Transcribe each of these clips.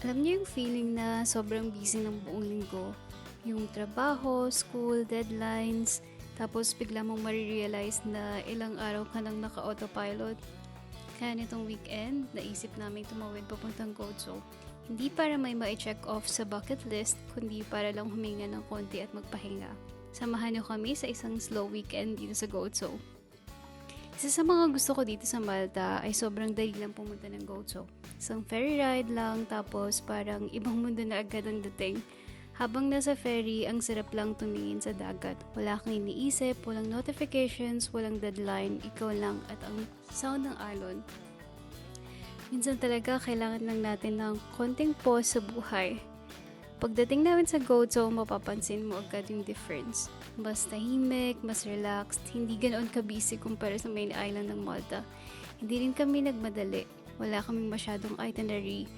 Alam niyo yung feeling na sobrang busy ng buong linggo? Yung trabaho, school, deadlines, tapos bigla mong marirealize na ilang araw ka nang naka-autopilot. Kaya nitong weekend, naisip namin tumawid papuntang Gozo. Hindi para may ma-check off sa bucket list, kundi para lang huminga ng konti at magpahinga. Samahan niyo kami sa isang slow weekend dito sa Gozo. Isa sa mga gusto ko dito sa Malta ay sobrang dali lang pumunta ng Gozo. Isang ferry ride lang, tapos parang ibang mundo na agad ang dating. Habang nasa ferry, ang sarap lang tumingin sa dagat. Wala kang iniisip, walang notifications, walang deadline, ikaw lang at ang sound ng alon. Minsan talaga kailangan lang natin ng konting pause sa buhay. Pagdating namin sa Gozo, mapapansin mo agad yung difference. Mas tahimik, mas relaxed, hindi ganoon ka-busy kumpara sa main island ng Malta. Hindi rin kami nagmadali. Wala kaming masyadong itinerary.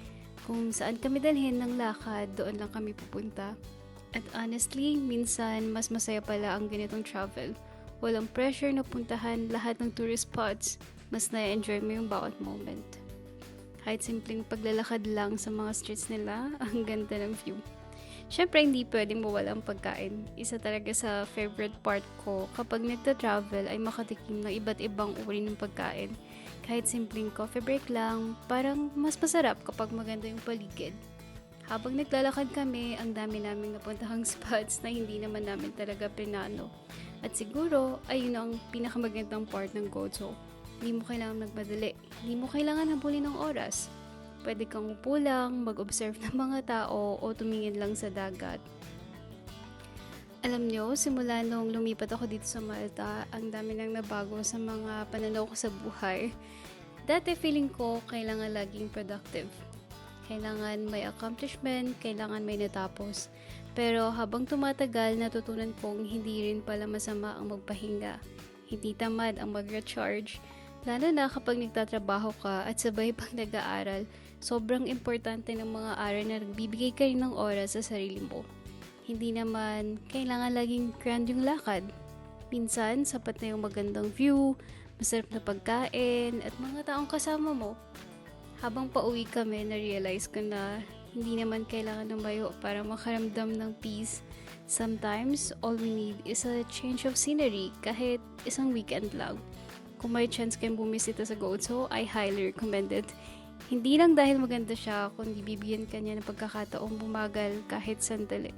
Kung saan kami dalhin ng lakad, doon lang kami pupunta. At honestly, minsan mas masaya pala ang ganitong travel. Walang pressure na puntahan lahat ng tourist spots. Mas na-enjoy mo yung bawat moment. Kahit simpleng paglalakad lang sa mga streets nila, ang ganda ng view. Siyempre, hindi pwedeng mawala ang pagkain. Isa talaga sa favorite part ko kapag nagta-travel ay makatikim ng iba't ibang uri ng pagkain. Kahit simpleng coffee break lang, parang mas masarap kapag maganda yung paligid. Habang naglalakad kami, ang dami naming napuntahang spots na hindi naman namin talaga pinano. At siguro, ayun ang pinakamagandang part ng Gozo. Hindi mo kailangan magmadali. Hindi mo kailangan habulin ng oras. Pwede kang upo lang, mag-observe ng mga tao o tumingin lang sa dagat. Alam nyo, simula nung lumipat ako dito sa Malta, ang dami nang nabago sa mga pananaw ko sa buhay. Dati feeling ko kailangan laging productive. Kailangan may accomplishment, kailangan may natapos. Pero habang tumatagal, natutunan kong hindi rin pala masama ang magpahinga. Hindi tamad ang mag-recharge. Lalo na kapag nagtatrabaho ka at sabay pang nag-aaral, sobrang importante ng mga aral na nagbibigay ka rin ng oras sa sarili mo. Hindi naman kailangan laging grand yung lakad. Minsan, sapat na yung magandang view, masarap na pagkain, at mga taong kasama mo. Habang pauwi kami, na-realize ko na hindi naman kailangan lumayo para makaramdam ng peace. Sometimes, all we need is a change of scenery kahit isang weekend lang. Kung may chance kayong bumisita sa Gozo, I highly recommend it. Hindi lang dahil maganda siya, kundi bibigyan ka niya ng pagkakataong bumagal kahit sandali.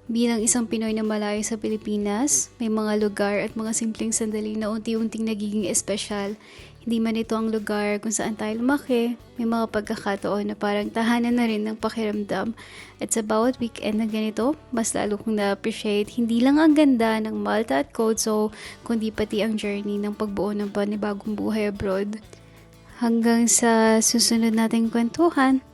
Bilang isang Pinoy na malayo sa Pilipinas, may mga lugar at mga simpleng sandali na unti-unting nagiging espesyal. Hindi man ito ang lugar kung saan tayo lumaki, may mga pagkakataon na parang tahanan na rin ng pakiramdam. At sa bawat weekend na ganito, mas lalo kong na-appreciate hindi lang ang ganda ng Malta at Gozo, kundi pati ang journey ng pagbuo ng panibagong buhay abroad. Hanggang sa susunod nating kwentuhan.